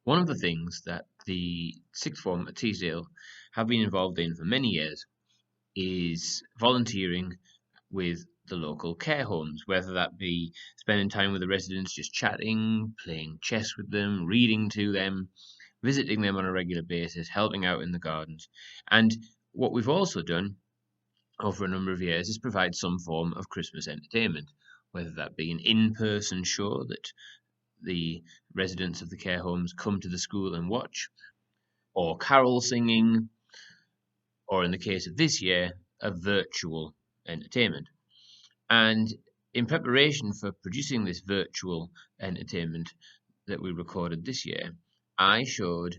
One of the things that the sixth form at Teesdale have been involved in for many years is volunteering with the local care homes, whether that be spending time with the residents, just chatting, playing chess with them, reading to them, visiting them on a regular basis, helping out in the gardens. And what we've also done over a number of years is provide some form of Christmas entertainment, whether that be an in-person show that the residents of the care homes come to the school and watch, or carol singing, or in the case of this year, a virtual entertainment. And in preparation for producing this virtual entertainment that we recorded this year, I showed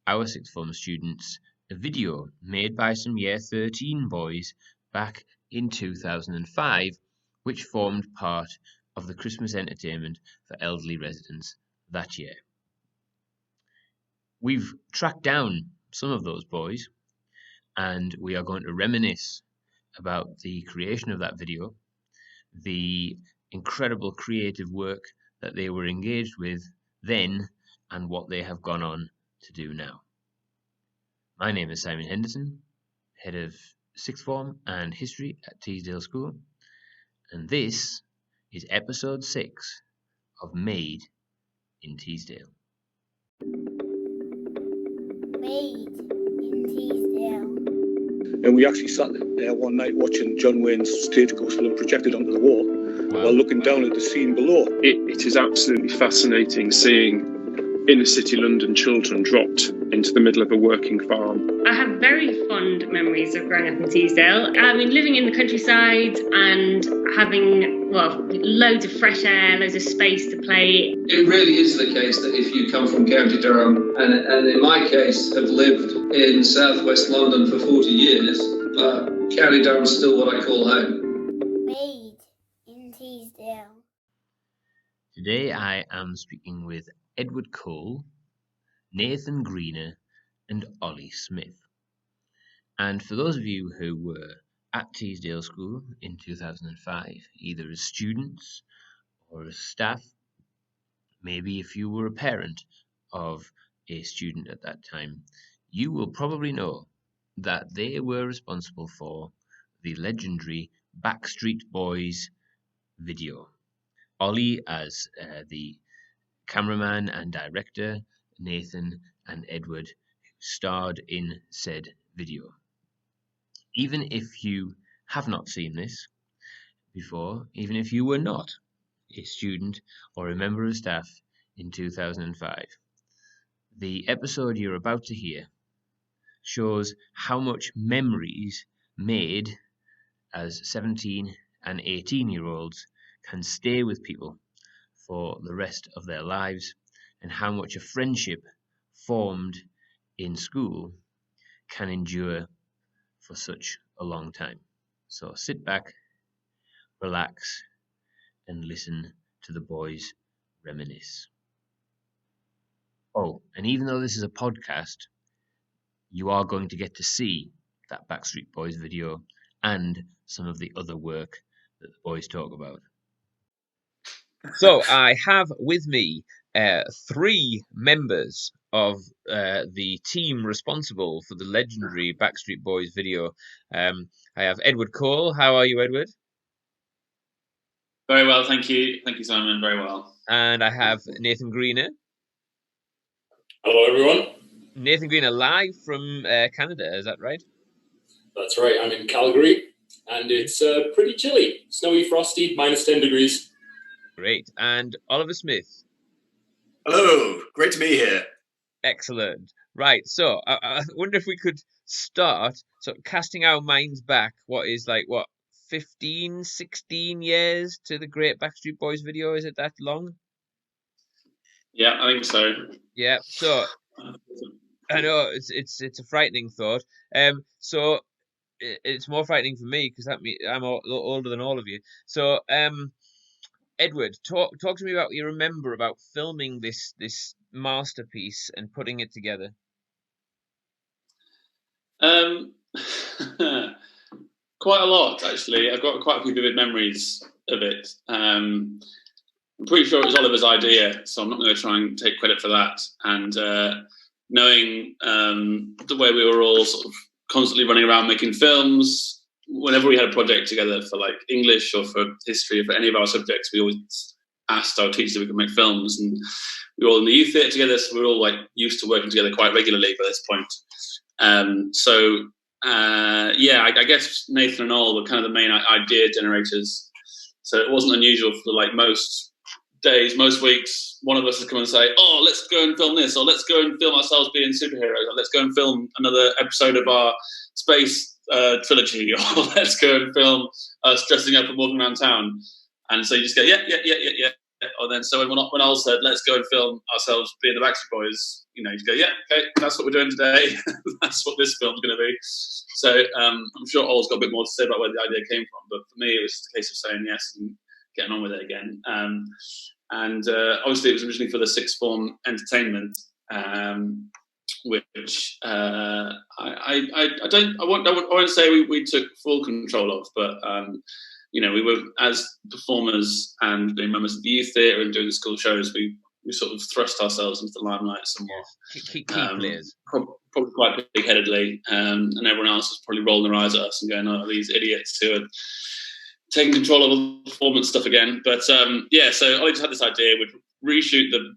our sixth form students a video made by some year 13 boys back in 2005, which formed part of the Christmas entertainment for elderly residents that year. We've tracked down some of those boys, and we are going to reminisce about the creation of that video, the incredible creative work that they were engaged with then, and what they have gone on to do now. My name is Simon Henderson, head of sixth form and history at Teesdale School, and this is episode 6 of Made in Teesdale. Made in Teesdale. And we actually sat there one night watching John Wayne's Stagecoach film projected onto the wall while looking down at the scene below. It is absolutely fascinating seeing inner city London children dropped into the middle of a working farm. I have very fond memories of growing up in Teesdale. I mean, living in the countryside and having, loads of fresh air, loads of space to play. It really is the case that if you come from County Durham, and in my case have lived in southwest London for 40 years, but County Durham is still what I call home. Made in Teesdale. Today I am speaking with Edward Cole, Nathan Greener, and Ollie Smith. And for those of you who were at Teesdale School in 2005, either as students or as staff, maybe if you were a parent of a student at that time, you will probably know that they were responsible for the legendary Backstreet Boys video. Ollie as the cameraman and director, Nathan and Edward starred in said video. Even if you have not seen this before, even if you were not a student or a member of staff in 2005, the episode you're about to hear shows how much memories made as 17 and 18-year-olds can stay with people for the rest of their lives, and how much a friendship formed in school can endure for such a long time. So sit back, relax, and listen to the boys reminisce. Oh, and even though this is a podcast, you are going to get to see that Backstreet Boys video and some of the other work that the boys talk about. So I have with me 3 members of the team responsible for the legendary Backstreet Boys video. I have Edward Cole. How are you, Edward? Very well, thank you. Thank you, Simon. Very well. And I have Nathan Greener. Hello, everyone. Nathan Greener, live from Canada, is that right? That's right. I'm in Calgary, and it's pretty chilly. Snowy, frosty, minus 10 degrees. Great. And Oliver Smith. Hello. Great to be here. Excellent. Right. So I wonder if we could start casting our minds back. 15, 16 years to the great Backstreet Boys video? Is it that long? Yeah, I think so. Yeah. So I know it's a frightening thought. So it's more frightening for me because I'm older than all of you. So Edward, talk to me about what you remember about filming this masterpiece and putting it together. Quite a lot, actually. I've got quite a few vivid memories of it. I'm pretty sure it was Oliver's idea, so I'm not going to try and take credit for that. And knowing the way we were all sort of constantly running around making films, whenever we had a project together for like English or for history or for any of our subjects, we always asked our teachers if we could make films. And we were all in the youth theatre together, so we were all like used to working together quite regularly by this point. I guess Nathan and Ol were kind of the main idea generators. So it wasn't unusual for like most days, most weeks, one of us would come and say, "Oh, let's go and film this," or "Let's go and film ourselves being superheroes," or "Let's go and film another episode of our space trilogy," or "Let's go and film us dressing up and walking around town." And so you just go, yeah. Or then so when Ol said, "Let's go and film ourselves being the Backstreet Boys," you go, "Yeah, okay, that's what we're doing today." That's what this film's going to be. So I'm sure Ol's got a bit more to say about where the idea came from, but for me, it was just a case of saying yes and getting on with it again. Obviously, it was originally for the sixth form entertainment, which I won't say we took full control of, but we were, as performers and being members of the youth theatre and doing the school shows, we sort of thrust ourselves into the limelight somewhat. Key players. Probably quite big-headedly, and everyone else was probably rolling their eyes at us and going, "Oh, these idiots who are taking control of the performance stuff again." But so Ollie just had this idea. We'd reshoot the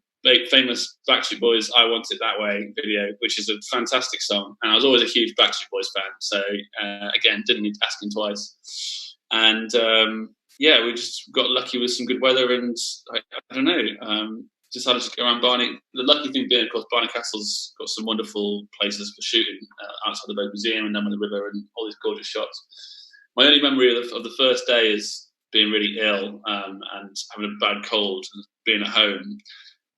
famous Backstreet Boys "I Want It That Way" video, which is a fantastic song, and I was always a huge Backstreet Boys fan. So again, didn't need asking twice. And we just got lucky with some good weather, and I don't know, decided to go around Barney. The lucky thing being, of course, Barney Castle's got some wonderful places for shooting outside the Boat Museum and down by the river, and all these gorgeous shots. My only memory of the first day is being really ill and having a bad cold, and being at home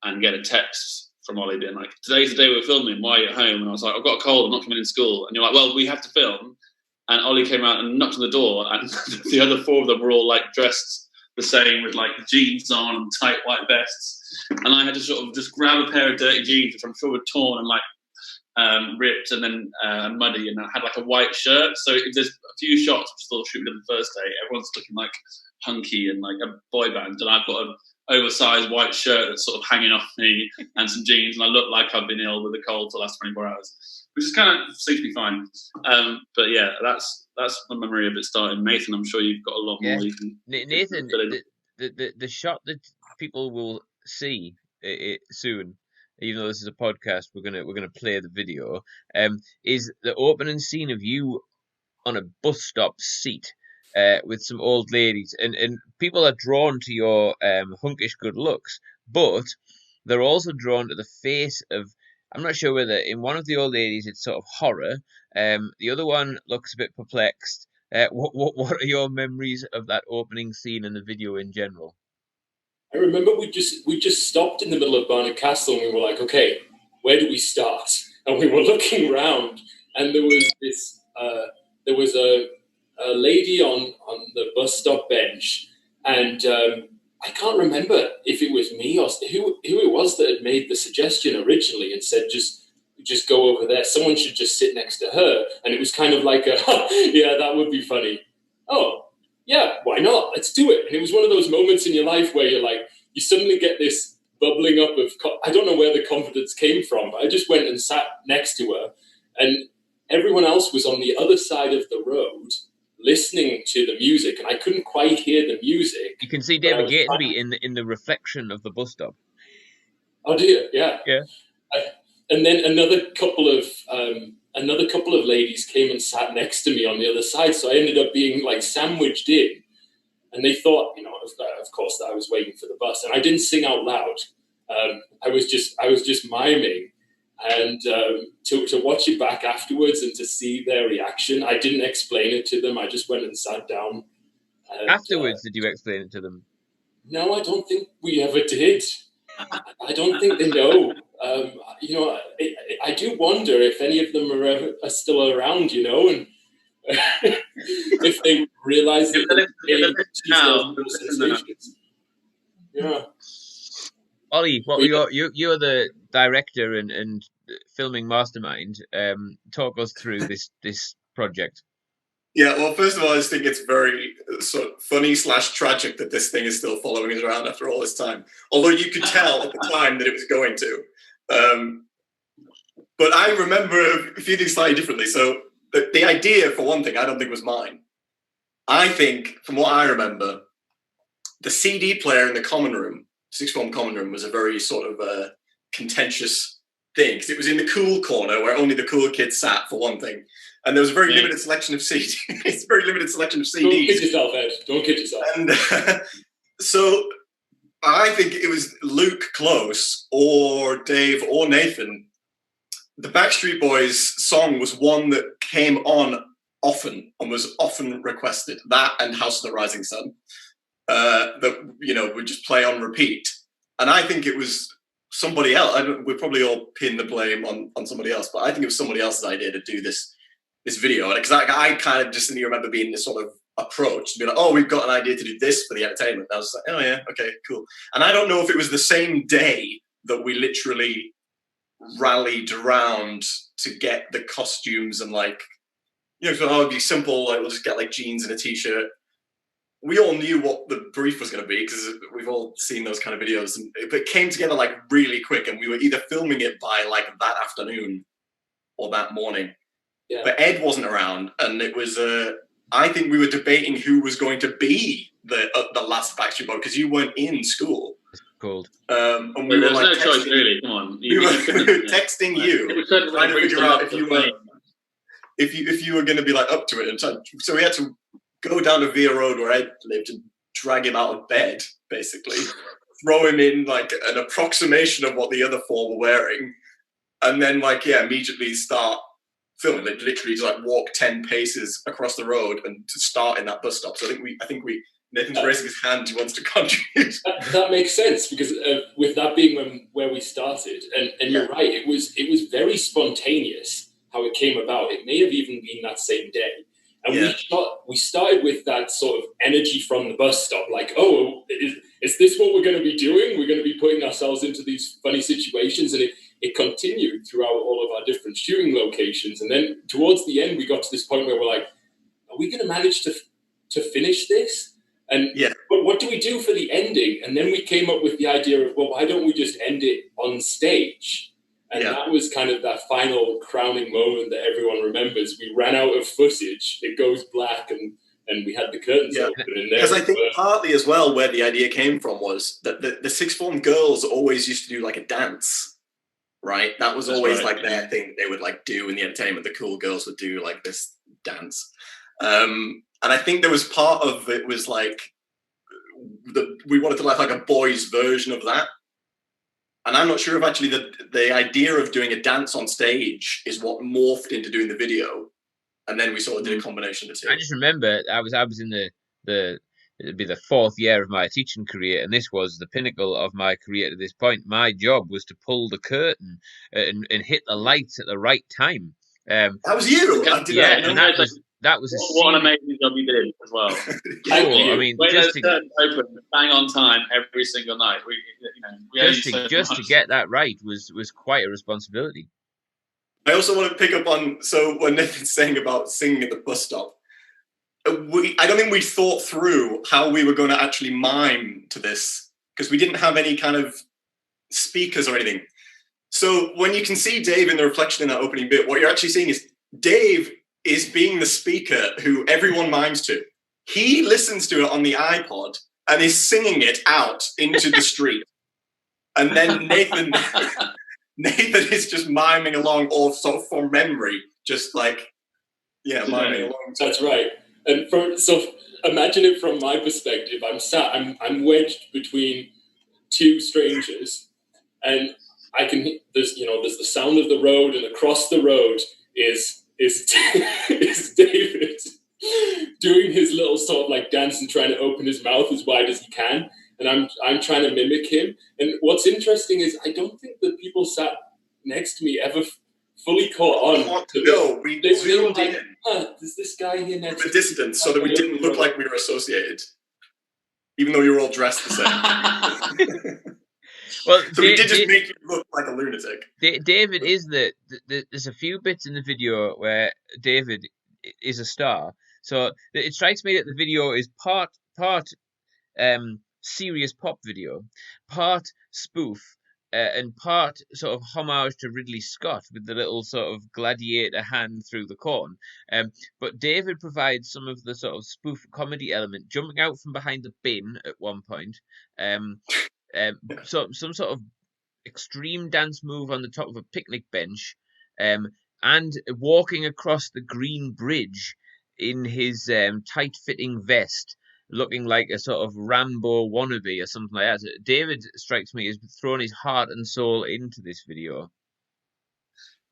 and get a text from Ollie being like, "Today's the day we're filming, why are you at home?" And I was like, "I've got a cold, I'm not coming in school." And you're like, "Well, we have to film." And Ollie came out and knocked on the door, and the other four of them were all like dressed the same with like jeans on and tight white vests. And I had to sort of just grab a pair of dirty jeans, which I'm sure were torn and like ripped and then muddy, and I had like a white shirt. So there's a few shots which I thought shooting the first day, everyone's looking like hunky and like a boy band, and I've got an oversized white shirt that's sort of hanging off me and some jeans, and I look like I've been ill with a cold for the last 24 hours. Which is kind of seems to be fine, but yeah, that's my memory of it starting. Nathan, I'm sure you've got a lot more. You can, Nathan, the shot that people will see it soon, even though this is a podcast, we're gonna play the video. Is the opening scene of you on a bus stop seat with some old ladies, and people are drawn to your hunkish good looks, but they're also drawn to the face of. I'm not sure whether in one of the old ladies it's sort of horror. The other one looks a bit perplexed. What are your memories of that opening scene and the video in general? I remember we just stopped in the middle of Barnard Castle and we were like, okay, where do we start? And we were looking around, and there was a lady on the bus stop bench, and I can't remember if it was me or who it was that had made the suggestion originally and said, just go over there. Someone should just sit next to her. And it was kind of like yeah, that would be funny. Oh, yeah, why not? Let's do it. And it was one of those moments in your life where you're like, you suddenly get this bubbling up of, I don't know where the confidence came from, but I just went and sat next to her, and everyone else was on the other side of the road listening to the music, and I couldn't quite hear the music. You can see David Gatesby in the reflection of the bus stop. Oh dear, yeah. Yeah. And then another couple of ladies came and sat next to me on the other side, so I ended up being like sandwiched in, and they thought, of course, that I was waiting for the bus, and I didn't sing out loud. I was just miming. And to watch it back afterwards and to see their reaction, I didn't explain it to them. I just went and sat down. And, afterwards, did you explain it to them? No, I don't think we ever did. I don't think they know. I do wonder if any of them are still around, and if they realise that yeah. Ollie, you're the director and filming mastermind. Talk us through this project. Yeah, well, first of all, I just think it's very sort of funny / tragic that this thing is still following us around after all this time. Although you could tell at the time that it was going to. But I remember a few things slightly differently. So the idea, for one thing, I don't think was mine. I think, from what I remember, the CD player in the common room, sixth form common room, was a very sort of contentious thing, because it was in the cool corner where only the cool kids sat, for one thing. And there was a very limited selection of CDs. It's a very limited selection of CDs. Don't kid yourself, Ed. Don't kid yourself. And so I think it was Luke Close or Dave or Nathan. The Backstreet Boys song was one that came on often and was often requested. That and House of the Rising Sun. That, you know, would just play on repeat. And I think it was somebody else. We'd probably all pin the blame on somebody else, but I think it was somebody else's idea to do this video. Because I kind of just remember being this sort of approach to be like, oh, we've got an idea to do this for the entertainment. And I was like, oh yeah, okay, cool. And I don't know if it was the same day that we literally rallied around to get the costumes and, like, you know, so it'd be simple, like we'll just get like jeans and a t-shirt. We all knew what the brief was going to be because we've all seen those kind of videos, and it came together like really quick, and we were either filming it by like that afternoon or that morning. Yeah. But Ed wasn't around, and it was I think we were debating who was going to be the last Backstreet Boy, because you weren't in school. Cold. And we were like, no choice really. Come on, we were texting you, trying to figure out if you were going to be like up to it. And so we had to go down to Via Road where Ed lived and drag him out of bed, basically, throw him in like an approximation of what the other four were wearing, and then immediately start filming. They literally just like walk 10 paces across the road and to start in that bus stop. So I think Nathan's raising his hand. He wants to contribute. That makes sense, because with that being where we started, and you're right, it was very spontaneous how it came about. It may have even been that same day. And we started with that sort of energy from the bus stop, like, oh, is this what we're going to be doing? We're going to be putting ourselves into these funny situations. And it continued throughout all of our different shooting locations. And then towards the end, we got to this point where we're like, are we going to manage to finish this? And what do we do for the ending? And then we came up with the idea of, well, why don't we just end it on stage? And that was kind of that final crowning moment that everyone remembers. We ran out of footage. It goes black, and we had the curtains open. Because I think partly as well where the idea came from was that the sixth form girls always used to do like a dance, right? That was always like their thing they would like do in the entertainment. The cool girls would do like this dance. And I think there was part of it was like we wanted to like a boys' version of that. And I'm not sure if actually the idea of doing a dance on stage is what morphed into doing the video, and then we sort of did a combination of the two. I just remember I was in it'd be the fourth year of my teaching career, and this was the pinnacle of my career to this point. My job was to pull the curtain and hit the lights at the right time. That was you. That was what an amazing job you did as well. I mean, just to open bang on time every single night. Just to get that right was quite a responsibility. I also want to pick up on when Nathan's saying about singing at the bus stop. I don't think we thought through how we were going to actually mime to this, because we didn't have any kind of speakers or anything. So when you can see Dave in the reflection in that opening bit, what you're actually seeing is Dave is being the speaker who everyone mimes to. He listens to it on the iPod and is singing it out into the street. And then Nathan is just miming along, all sort of from memory, just like, miming along. That's right. And so imagine it from my perspective. I'm wedged between two strangers, and I can, there's the sound of the road, and across the road is David doing his little sort of like dance and trying to open his mouth as wide as he can, and I'm trying to mimic him. And what's interesting is I don't think the people sat next to me ever fully caught on. We zoomed in. There's this guy here next to me. Distance, so that we didn't look like we were associated, even though you were all dressed the same. Well, so we did just make you look like a lunatic. David is there's a few bits in the video where David is a star. So it strikes me that the video is part serious pop video, part spoof, and part sort of homage to Ridley Scott with the little sort of gladiator hand through the corn. But David provides some of the sort of spoof comedy element, jumping out from behind the bin at one point. So some sort of extreme dance move on the top of a picnic bench, and walking across the green bridge in his tight-fitting vest, looking like a sort of Rambo wannabe or something like that. David strikes me as throwing his heart and soul into this video.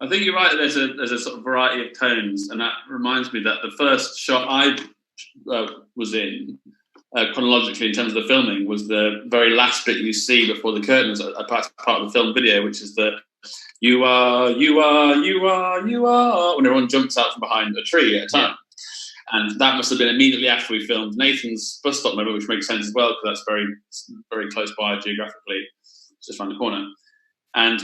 I think you're right. There's a sort of variety of tones, and that reminds me that the first shot I was in, chronologically in terms of the filming, was the very last bit you see before the curtains, a part of the film video, which is the you are, when everyone jumps out from behind a tree at a time. And that must have been immediately after we filmed Nathan's bus stop moment, which makes sense as well, because that's very, very close by geographically, just around the corner. And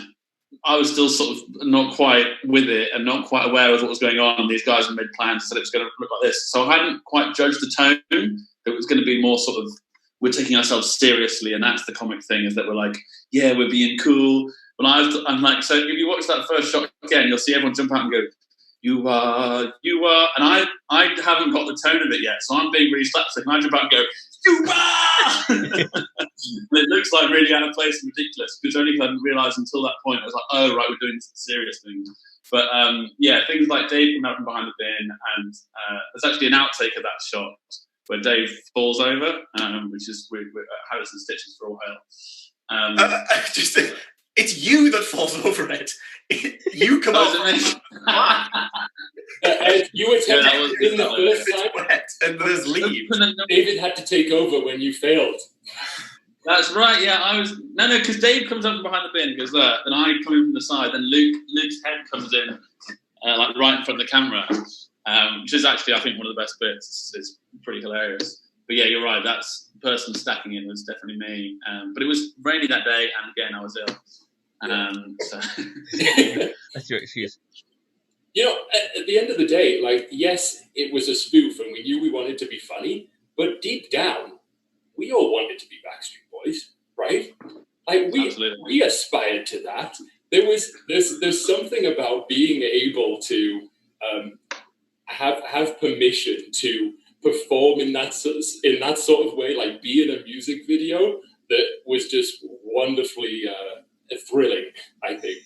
I was still sort of not quite with it and not quite aware of what was going on. These guys had made plans and said it was going to look like this. So I hadn't quite judged the tone. It was going to be more sort of, we're taking ourselves seriously, and that's the comic thing, is that we're like, yeah, we're being cool. But I'm like, so if you watch that first shot again, you'll see everyone jump out and go, you are, and I haven't got the tone of it yet, so I'm being really slapstick, and I jump out and go, you are! And it looks like really out of place and ridiculous, because only I didn't realise until that point, I was like, oh, right, we're doing some serious things. But yeah, things like Dave coming out from behind the bin, and there's actually an outtake of that shot where Dave falls over, which is Harrison stitches for all hell. It's you that falls over it. You come out. You attempted in the first time, and there's leaves. David had to take over when you failed. That's right. Yeah, I was because Dave comes up from behind the bin and goes there, and I come in from the side, and Luke's head comes in like right in front of the camera, which is actually I think one of the best bits. It's pretty hilarious. But yeah, you're right. That's the person stacking it was definitely me. But it was rainy that day, and again, I was ill. So. That's your excuse. You know, at the end of the day, like, yes, it was a spoof, and we knew we wanted to be funny, but deep down, we all wanted to be Backstreet Boys, right? Like, we aspired to that. There's something about being able to have permission to perform in that sort of way, like be in a music video, that was just wonderfully thrilling, I think.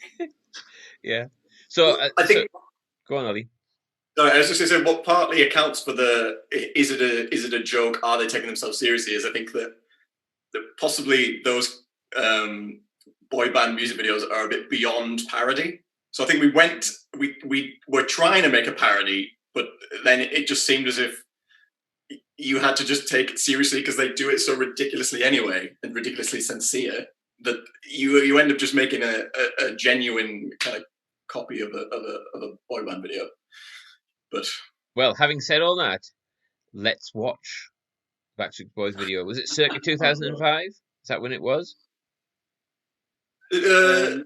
Yeah. So I think. Go on, Ollie. No, I was just going to say what partly accounts for the is it a joke? Are they taking themselves seriously? Is I think that possibly those boy band music videos are a bit beyond parody. So I think we were trying to make a parody, but then it just seemed as if you had to just take it seriously because they do it so ridiculously anyway and ridiculously sincere that you end up just making a genuine kind of copy of a boy band video. But well, having said all that, let's watch Backstreet Boys video. Was it circa 2005? Is that when it was? Yes.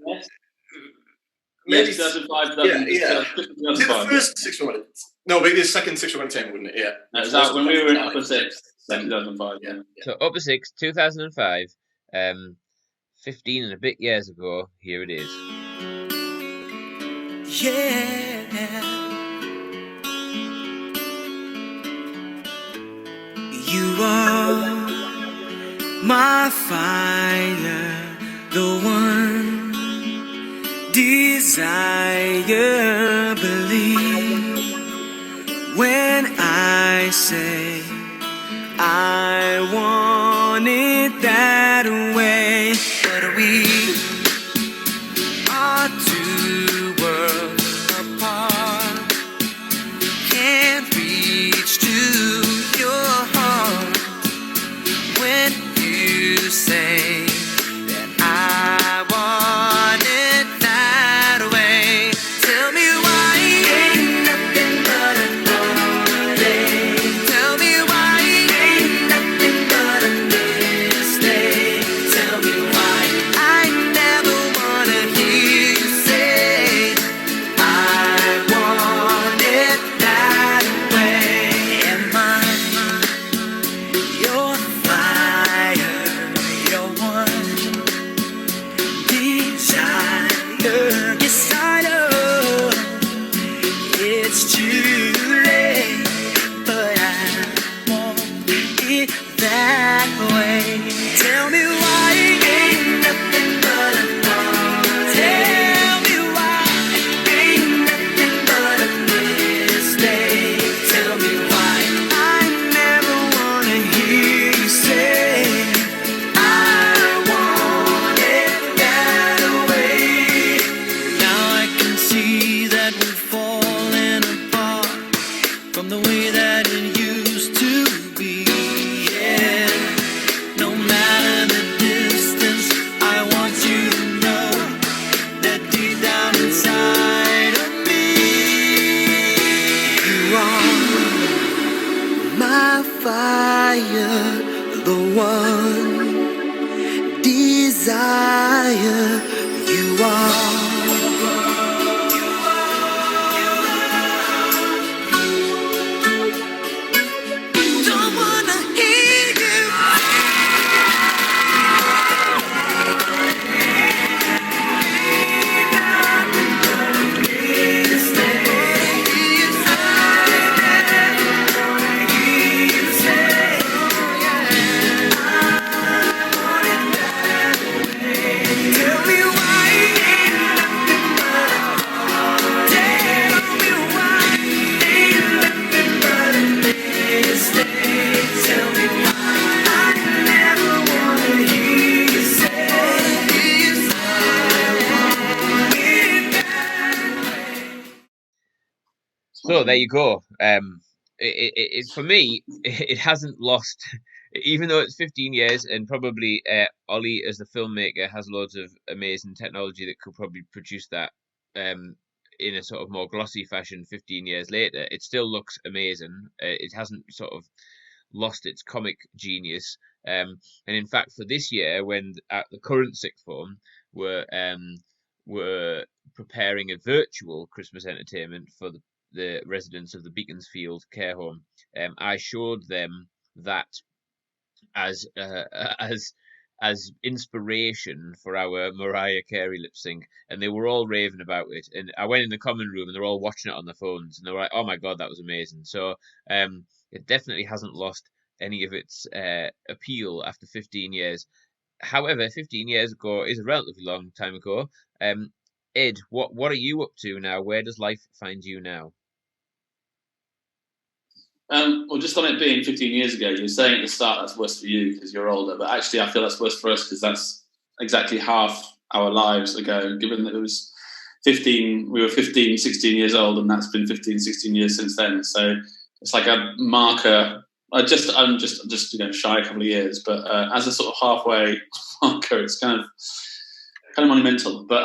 Maybe 2005. Yeah. The first 6 minutes. No, maybe the second 6 minutes, wouldn't it? Yeah. No, was that when we were in Upper Six, 2005. Yeah. So Upper Six, 2005. 15 and a bit years ago. Here it is. Yeah. You are my fire, the one desire, believe when I say I want it that way. But we are two worlds apart, can't reach to your heart when you say that I want it that way. Tell me why ain't nothing but a heartache. Tell me why ain't nothing but a mistake. Tell me why I never wanna hear you say I want it that way. And that way. Tell me why ain't nothing but a thought. Tell me why ain't nothing but a mistake. Tell me why I never wanna hear you say I want it that way. Now I can see that we're falling apart from the way that it used to be. Yeah, no matter the distance, I want you to know that deep down inside of me, you are my fire, the one desire. You are. Don't wanna hear you. Tell me why ain't nothing but a thought. Tell me why ain't nothing but a mistake. Tell me why I never wanna hear you say I want it that way. So there you go. It for me, it hasn't lost, even though it's 15 years, and probably Ollie as the filmmaker has loads of amazing technology that could probably produce that in a sort of more glossy fashion 15 years later. It still looks amazing. It hasn't sort of lost its comic genius. And in fact, for this year, when at the current sixth form were preparing a virtual Christmas entertainment for the residents of the Beaconsfield care home, I showed them that as as inspiration for our Mariah Carey lip sync, and they were all raving about it. And I went in the common room, and they're all watching it on their phones, and they were like, "Oh my god, that was amazing!" So it definitely hasn't lost any of its appeal after 15 years. However, 15 years ago is a relatively long time ago. Ed, what are you up to now? Where does life find you now? Well, just on it being 15 years ago, you were saying at the start that's worse for you because you're older, but actually I feel that's worse for us because that's exactly half our lives ago, given that it was 15, we were 15, 16 years old, and that's been 15, 16 years since then. So it's like a marker. I'm just shy a couple of years, but as a sort of halfway marker, it's kind of monumental. But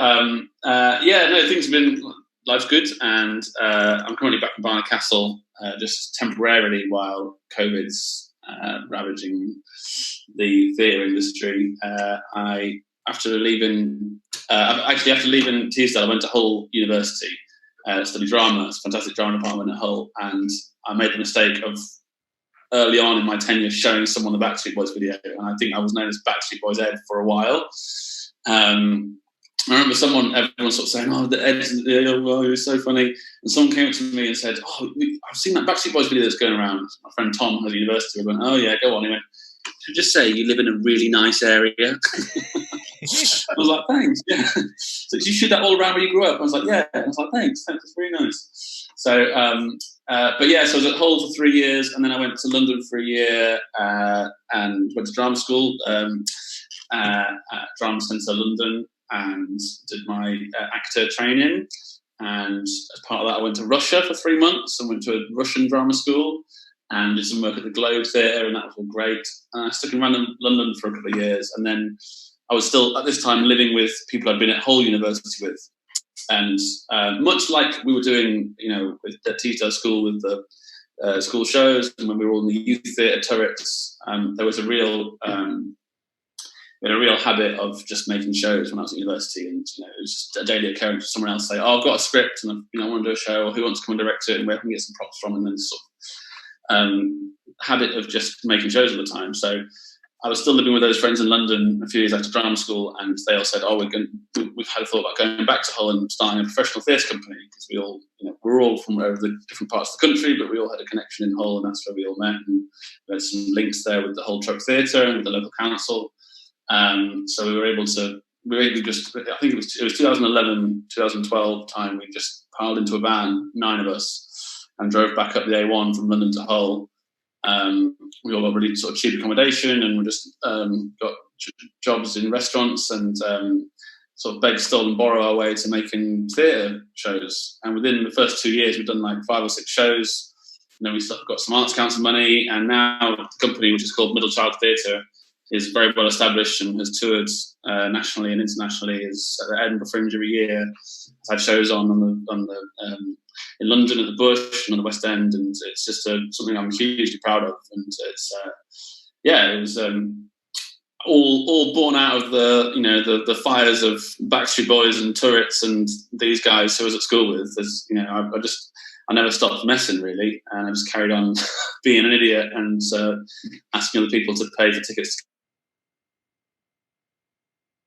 things have been, life's good, and I'm currently back in Barnard Castle just temporarily while COVID's ravaging the theatre industry. After leaving Teesdale, I went to Hull University to study drama. It's a fantastic drama department at Hull, and I made the mistake of early on in my tenure showing someone the Backstreet Boys video, and I think I was known as Backstreet Boys Ed for a while. I remember everyone sort of saying, "Oh, the Ed's, he was so funny," and someone came up to me and said, "Oh, I've seen that Backstreet Boys video that's going around." My friend Tom has a university. I went, "Oh yeah, go on." He went, "Should just say you live in a really nice area." I was like, "Thanks." Yeah. So you shoot that all around where you grew up? I was like, "Yeah." I was like, "Thanks, it's really nice." So, so I was at Hull for 3 years, and then I went to London for a year and went to drama school, Drama Centre London, and did my actor training. And as part of that, I went to Russia for 3 months and went to a Russian drama school and did some work at the Globe Theatre, and that was all great. And I stuck in London for a couple of years, and then I was still at this time living with people I'd been at Hull University with. And much like we were doing, with the Teesdale School with the school shows, and when we were all in the youth theatre turrets, there was a real habit of just making shows when I was at university, and it was just a daily occurrence. Someone else say, "Oh, I've got a script, and I want to do a show," or "Who wants to come and direct it, and where can we get some props from?" And then sort of habit of just making shows all the time. So I was still living with those friends in London a few years after drama school, and they all said, "Oh, we've had a thought about going back to Hull and starting a professional theatre company, because we all, we're all from over the different parts of the country, but we all had a connection in Hull, and that's where we all met. And there's some links there with the Hull Truck Theatre and with the local council. So we were able to. I think it was 2011, 2012 time. We just piled into a van, 9 of us, and drove back up the A1 from London to Hull. We all got really sort of cheap accommodation, and we just got jobs in restaurants, and sort of beg, steal and borrow our way to making theatre shows. And within the first 2 years, we've done like 5 or 6 shows. And then we got some Arts Council money, and now the company, which is called Middle Child Theatre, is very well established and has toured nationally and internationally. Is at the Edinburgh Fringe every year. Has had shows in London at the Bush and on the West End, and it's just something I'm hugely proud of. And it's it was all born out of the fires of Backstreet Boys and Turrets and these guys who I was at school with. I never stopped messing, really, and I just carried on being an idiot and asking other people to pay for tickets to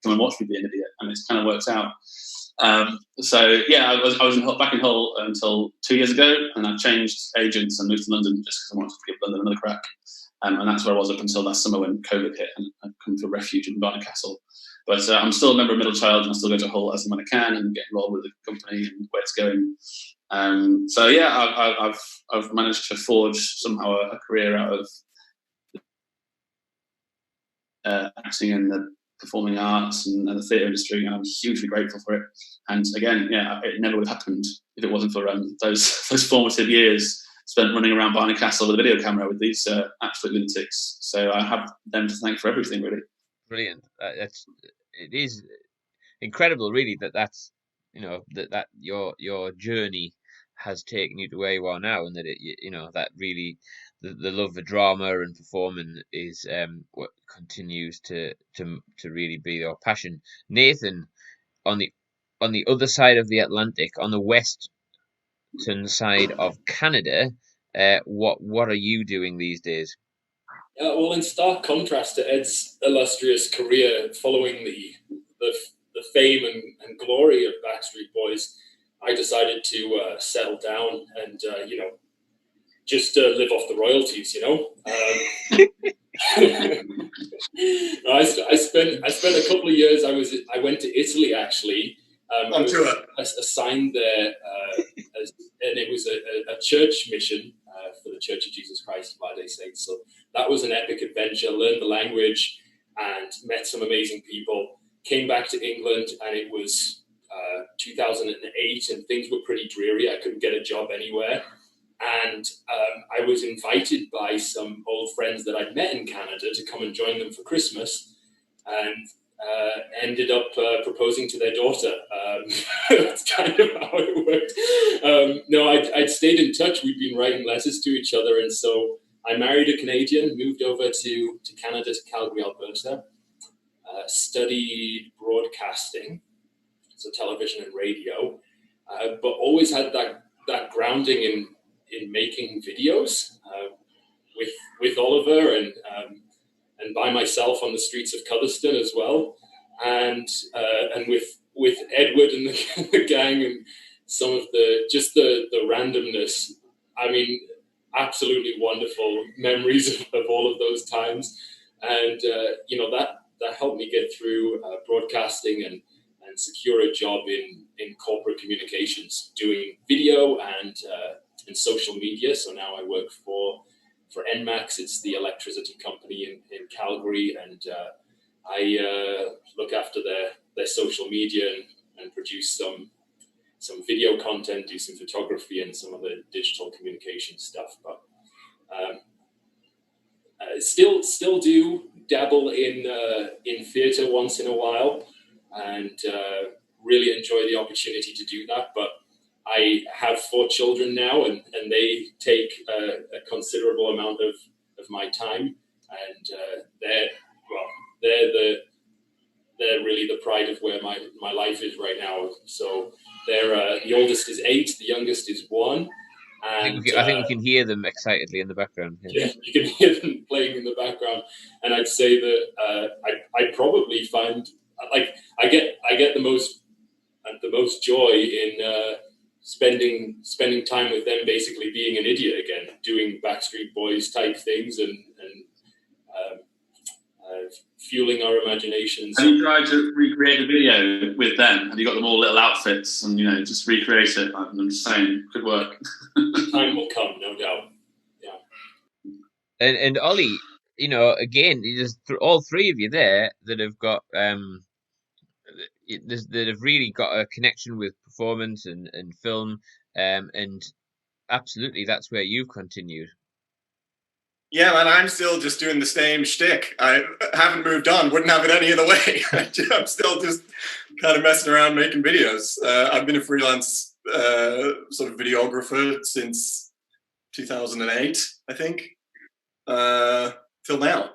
come and watch me be an idiot, and it's kind of worked out. I was back in Hull until 2 years ago, and I changed agents and moved to London just because I wanted to give London another crack. And that's where I was up until last summer when COVID hit, and I've come to a refuge in Barnard Castle. But I'm still a member of Middle Child, and I still go to Hull as and when I can and get involved with the company and where it's going. I've managed to forge somehow a career out of acting and the performing arts and the theatre industry, and I'm hugely grateful for it. And again, it never would have happened if it wasn't for those formative years spent running around Barnard Castle with a video camera with these absolute lunatics. So I have them to thank for everything, really. Brilliant. It is incredible, really, that's that your journey has taken you to where you are now, and that that really the love for drama and performing is what continues to really be your passion. Nathan, on the other side of the Atlantic, on the western side of Canada, what are you doing these days? Well, in stark contrast to Ed's illustrious career following the fame and glory of Backstreet Boys, I decided to settle down and just live off the royalties. I spent a couple of years. I went to Italy, actually. I was assigned there, and it was a church mission for the Church of Jesus Christ of Latter-day Saints. So that was an epic adventure. Learned the language and met some amazing people. Came back to England, and it was 2008, and things were pretty dreary. I couldn't get a job anywhere. And I was invited by some old friends that I'd met in Canada to come and join them for Christmas, and ended up proposing to their daughter. That's kind of how it worked. I'd stayed in touch. We'd been writing letters to each other, and so I married a Canadian, moved over to Canada, to Calgary, Alberta, studied broadcasting, so television and radio, but always had that grounding in making videos with Oliver and by myself on the streets of Cotherstone as well, and with Edward and the gang, and some of the randomness. I mean, absolutely wonderful memories of all of those times, and that helped me get through broadcasting and secure a job in corporate communications, doing video and social media. So now I work for NMAX. It's the electricity company in Calgary, and I look after their social media and produce some video content, do some photography and some of the digital communication stuff. But still do dabble in theatre once in a while, and really enjoy the opportunity to do that. But I have 4 children now, and they take a considerable amount of my time, and they're really the pride of where my life is right now. So they're the oldest is 8, the youngest is 1, And I think we can hear them excitedly in the background. Yeah, you can hear them playing in the background, and I'd say that I probably find like I get the most joy in spending time with them, basically being an idiot again, doing Backstreet Boys type things and fueling our imaginations. Have you tried to recreate a video with them? Have you got them all little outfits and just recreate it? I'm just saying, could work. Time will come, no doubt. And Ollie, again, there's all three of you there that have got that have really got a connection with performance and film, and absolutely that's where you've continued. Yeah, man, I'm still just doing the same shtick. I haven't moved on. Wouldn't have it any other way. I'm still just kind of messing around making videos. I've been a freelance sort of videographer since 2008, I think, till now.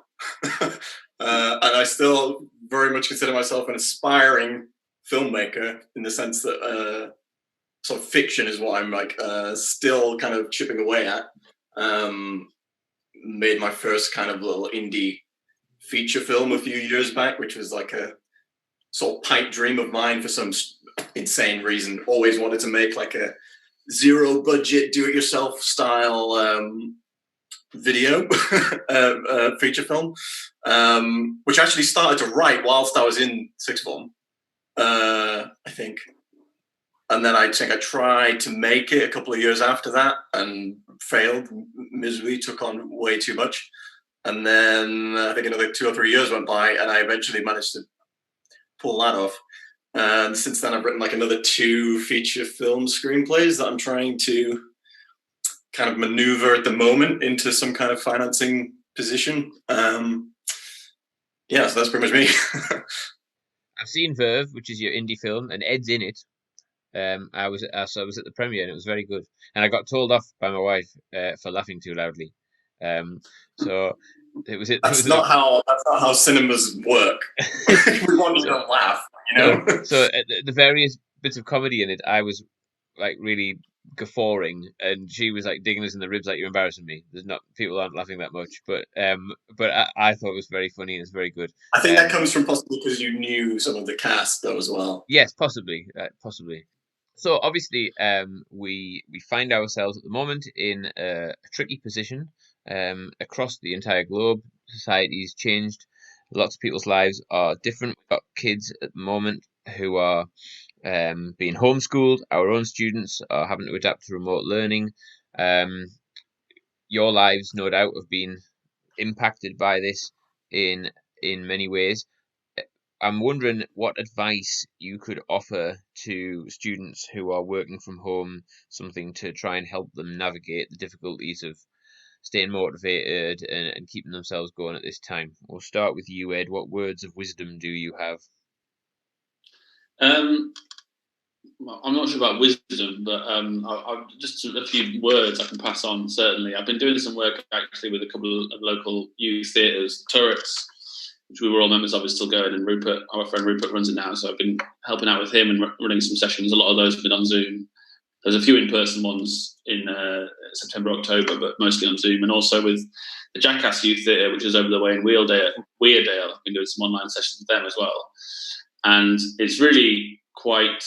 And I still very much consider myself an aspiring filmmaker in the sense that sort of fiction is what I'm like still kind of chipping away at. Made my first kind of little indie feature film a few years back, which was like a sort of pipe dream of mine for some insane reason. Always wanted to make like a zero budget, do-it-yourself style video feature film, which I actually started to write whilst I was in sixth form, I think. And then I think I tried to make it a couple of years after that and failed miserably, took on way too much. And then I think another 2 or 3 years went by and I eventually managed to pull that off. And since then I've written like another 2 feature film screenplays that I'm trying to kind of maneuver at the moment into some kind of financing position. Yeah, so that's pretty much me. I've seen Verve, which is your indie film, and Ed's in it. I was at the premiere and it was very good, and I got told off by my wife for laughing too loudly. So it was. That's not how cinemas work. We want you to laugh, No, so the various bits of comedy in it, I was like really guffawing, and she was like digging us in the ribs, like, you're embarrassing me. People aren't laughing that much, but I thought it was very funny and it's very good. I think that comes from possibly because you knew some of the cast though as well. Yes, possibly. So obviously, we find ourselves at the moment in a tricky position across the entire globe. Society's changed. Lots of people's lives are different. We've got kids at the moment who are being homeschooled. Our own students are having to adapt to remote learning. Your lives, no doubt, have been impacted by this in many ways. I'm wondering what advice you could offer to students who are working from home, something to try and help them navigate the difficulties of staying motivated and keeping themselves going at this time. We'll start with you, Ed. What words of wisdom do you have? I'm not sure about wisdom, but I've just a few words I can pass on, certainly. I've been doing some work actually with a couple of local youth theatres, Turrets, which we were all members of, is still going, and Rupert, our friend Rupert, runs it now. So I've been helping out with him and running some sessions. A lot of those have been on Zoom. There's a few in-person ones in September, October, but mostly on Zoom. And also with the Jackass Youth Theatre, which is over the way in Weardale. I've been doing some online sessions with them as well. And it's really quite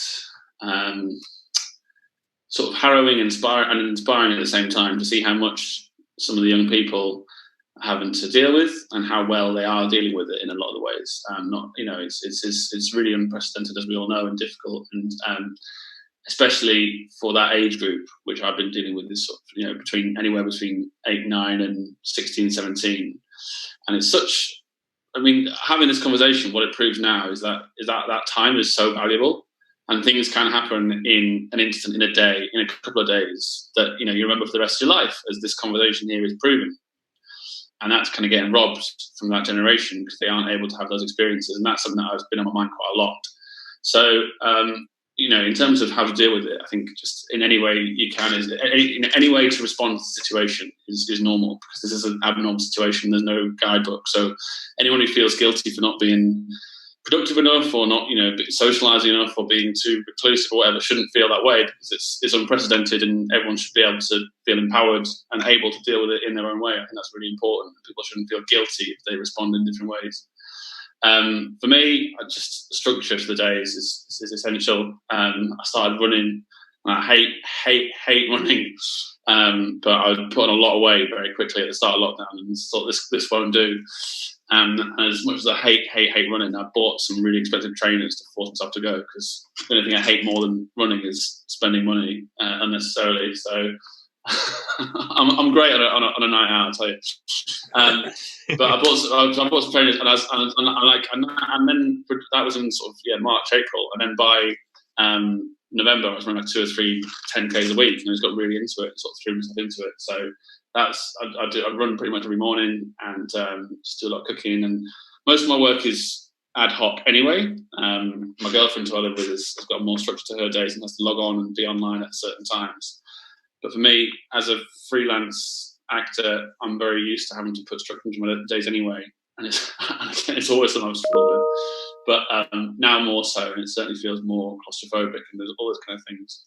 sort of harrowing, inspiring at the same time to see how much some of the young people having to deal with and how well they are dealing with it in a lot of the ways. It's really unprecedented, as we all know, and difficult, and especially for that age group, which I've been dealing with, this sort of, between 8, 9 and 16, 17. And it's such, having this conversation, what it proves now is that time is so valuable, and things can happen in an instant, in a day, in a couple of days, that you remember for the rest of your life, as this conversation here is proven. And that's kind of getting robbed from that generation because they aren't able to have those experiences. And that's something that has been on my mind quite a lot. So, in terms of how to deal with it, I think just in any way you can, in any way to respond to the situation is normal, because this is an abnormal situation. There's no guidebook. So anyone who feels guilty for not being productive enough or not, socialising enough or being too reclusive or whatever, shouldn't feel that way, because it's unprecedented and everyone should be able to feel empowered and able to deal with it in their own way. I think that's really important. People shouldn't feel guilty if they respond in different ways. For me, just structure to the days is essential. I started running. I hate running, but I put on a lot of weight very quickly at the start of lockdown and thought this won't do. And as much as I hate running, I bought some really expensive trainers to force myself to go, because the only thing I hate more than running is spending money unnecessarily. So I'm great on a night out, I'll tell you. But I bought some trainers, and then that was in sort of March, April, and then by November I was running like 2 or 3 10Ks a week, and I just got really into it, sort of threw myself into it. So I run pretty much every morning, and just do a lot of cooking, and most of my work is ad hoc anyway. My girlfriend who I live with has got more structure to her days and has to log on and be online at certain times. But for me, as a freelance actor, I'm very used to having to put structure into my days anyway, and it's always something I've struggled with. But now more so, and it certainly feels more claustrophobic, and there's all those kind of things.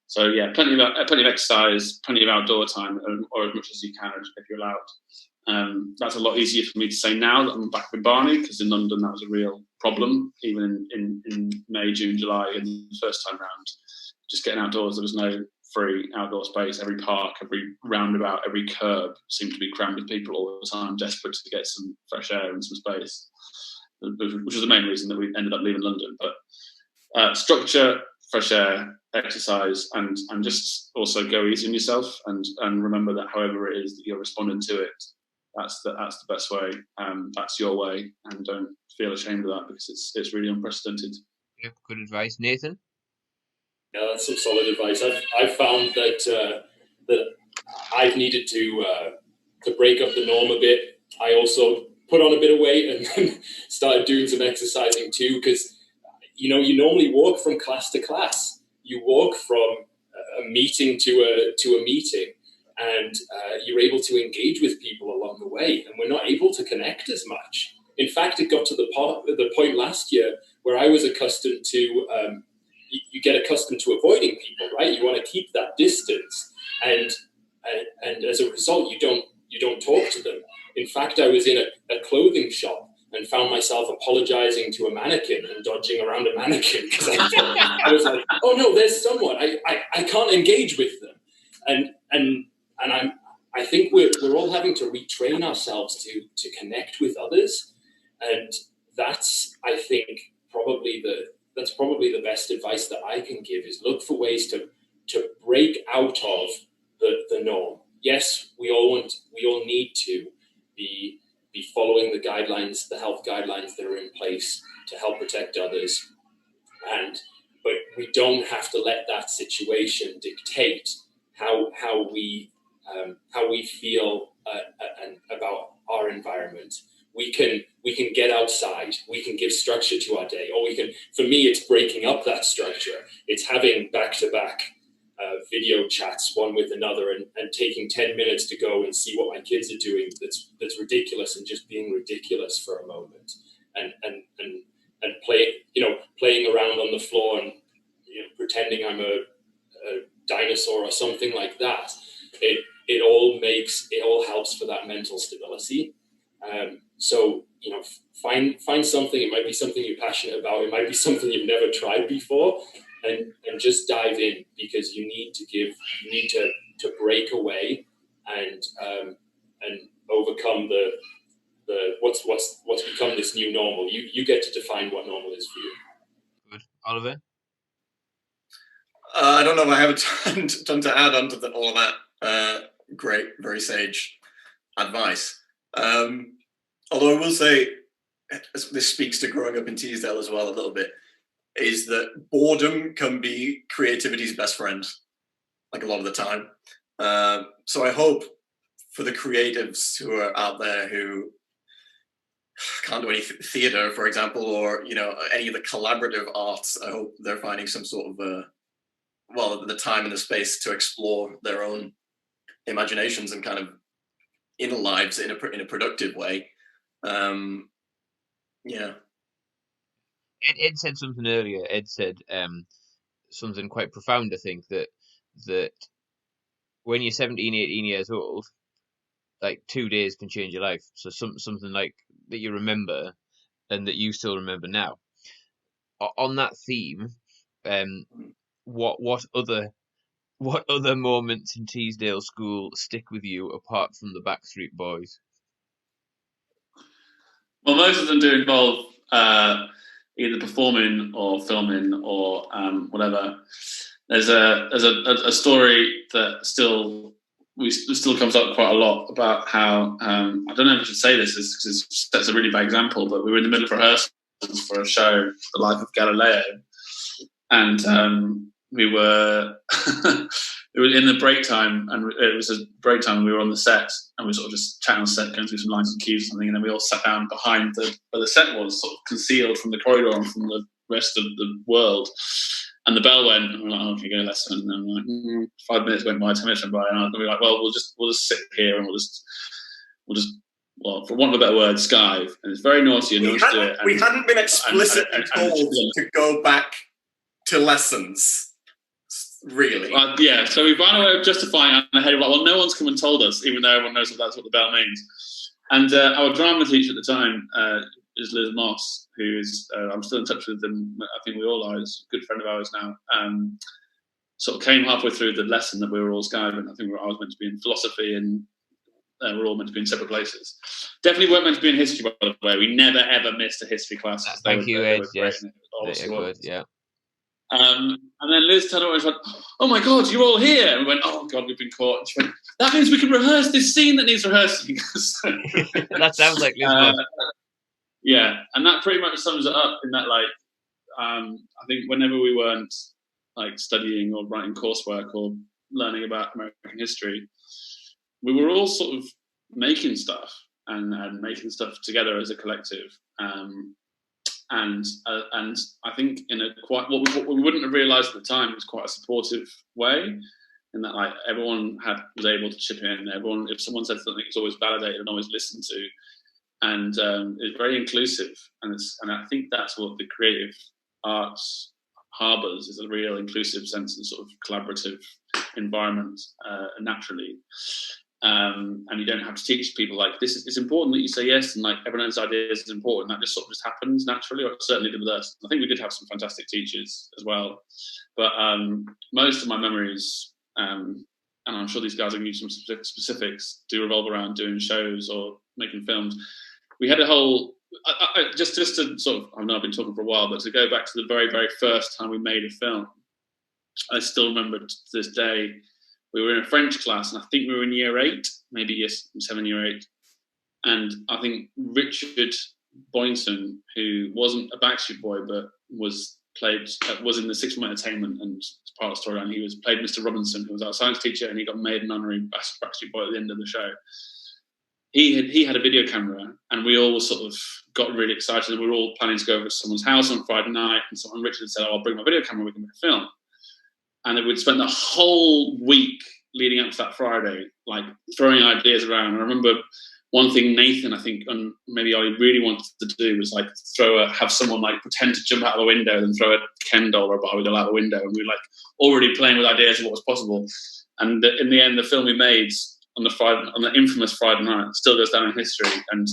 So yeah, plenty of exercise, plenty of outdoor time, or as much as you can if you're allowed. That's a lot easier for me to say now that I'm back with Barney, because in London that was a real problem, even in May, June, July, and the first time round. Just getting outdoors, there was no free outdoor space. Every park, every roundabout, every curb seemed to be crammed with people all the time, desperate to get some fresh air and some space, which was the main reason that we ended up leaving London. But structure, fresh air, exercise, and just also go easy on yourself, and remember that however it is that you're responding to it, that's the best way. That's your way, and don't feel ashamed of that, because it's really unprecedented. Yeah, good advice, Nathan. Yeah, that's some solid advice. I've found that I've needed to break up the norm a bit. I also put on a bit of weight and then started doing some exercising too, because you normally walk from class to class. You walk from a meeting to a meeting, and you're able to engage with people along the way, and we're not able to connect as much. In fact, it got to the point last year where I was accustomed to you get accustomed to avoiding people, right? You want to keep that distance, and as a result, you don't talk to them. In fact, I was in a clothing shop and found myself apologizing to a mannequin and dodging around a mannequin, because I was like, oh no, there's someone, I can't engage with them, and I think we're all having to retrain ourselves to connect with others, and that's, I think, probably the best advice that I can give, is look for ways to break out of the norm. Yes, we all need to be following the guidelines, the health guidelines that are in place to help protect others, but we don't have to let that situation dictate how we feel about our environment. We can get outside, we can give structure to our day, or for me, it's breaking up that structure. It's having back-to-back video chats, one with another, and taking 10 minutes to go and see what my kids are doing that's ridiculous, and just being ridiculous for a moment, and playing around on the floor and pretending I'm a dinosaur or something like that. It all helps for that mental stability. So find something. It might be something you're passionate about. It might be something you've never tried before, and just dive in, because you need to break away and overcome the what's become this new normal. You get to define what normal is for you. Good. Oliver? I don't know if I have a ton to add on to all of that. Great, very sage advice. Although I will say, this speaks to growing up in Teesdale as well a little bit, is that boredom can be creativity's best friend, like a lot of the time. So I hope for the creatives who are out there who can't do any theatre, for example, or any of the collaborative arts, I hope they're finding some sort of the time and the space to explore their own imaginations and kind of inner lives in a productive way. Yeah. Ed said something earlier. Ed said something quite profound. I think that when you're 17, 18 years old, like 2 days can change your life. So something like that you remember and that you still remember now. On that theme, what other moments in Teesdale School stick with you apart from the Backstreet Boys? Well, most of them do involve either performing or filming or whatever. There's a story that still comes up quite a lot about how I don't know if I should say this because that's a really bad example, but we were in the middle of rehearsals for a show, The Life of Galileo, and we were it was in the break time, and it was a break time, and we were on the set, and we were sort of just chatting on set, going through some lines and cues or something, and then we all sat down behind where the set was, sort of concealed from the corridor and from the rest of the world. And the bell went, and we were like, "Oh, can you go lesson?" And then like 5 minutes went by, 10 minutes went by, and we were like, "Well, we'll just sit here, and we'll just, well, for want of a better word, skive." And it's very naughty and no one to do it. We hadn't been explicitly told to go back to lessons. Really? Yeah, so we found a way of justifying it in the head of like, well, no one's come and told us, even though everyone knows that's what the bell means. And our drama teacher at the time is Liz Moss, who is, I'm still in touch with them, I think we all are, is a good friend of ours now, sort of came halfway through the lesson that we were all skiving. I think I was meant to be in philosophy and we're all meant to be in separate places. Definitely weren't meant to be in history, by the way. We never, ever missed a history class. Thank you, Ed. Yes, good, yeah. And then Liz turned around and went, "Oh my God, you're all here!" And we went, "Oh God, we've been caught." And she went, "That means we can rehearse this scene that needs rehearsing." That sounds like Liz. Yeah, and that pretty much sums it up in that, like, I think whenever we weren't like studying or writing coursework or learning about American history, we were all sort of making stuff and making stuff together as a collective. And I think in a quite what we wouldn't have realised at the time was quite a supportive way, in that like everyone was able to chip in. Everyone, if someone said something, it's always validated and always listened to, and it's very inclusive. And I think that's what the creative arts harbours, is a real inclusive sense and sort of collaborative environment naturally. And you don't have to teach people like this. It's important that you say yes, and like everyone's ideas is important. That just sort of just happens naturally, or it certainly did with us. I think we did have some fantastic teachers as well, but most of my memories, and I'm sure these guys will give you some specifics, do revolve around doing shows or making films. We had a whole just to sort of, I know I've been talking for a while, but to go back to the very, very first time we made a film, I still remember to this day. We were in a French class, and I think we were in year 8, maybe year 7, year 8. And I think Richard Boynton, who wasn't a Backstreet Boy, but was in the Sixth Form Entertainment, and as part of the storyline, he played Mr. Robinson, who was our science teacher, and he got made an honorary Backstreet Boy at the end of the show. He had a video camera, and we all sort of got really excited, and we were all planning to go over to someone's house on Friday night, and Richard said, "Oh, I'll bring my video camera, we can make a film." And then we'd spend the whole week leading up to that Friday, like throwing ideas around. I remember one thing Nathan, I think, and maybe Ollie really wanted to do was like have someone like pretend to jump out of a window and throw a Ken doll or a Barbie doll out the window. And we were like already playing with ideas of what was possible. And in the end, the film we made on the infamous Friday night still goes down in history. And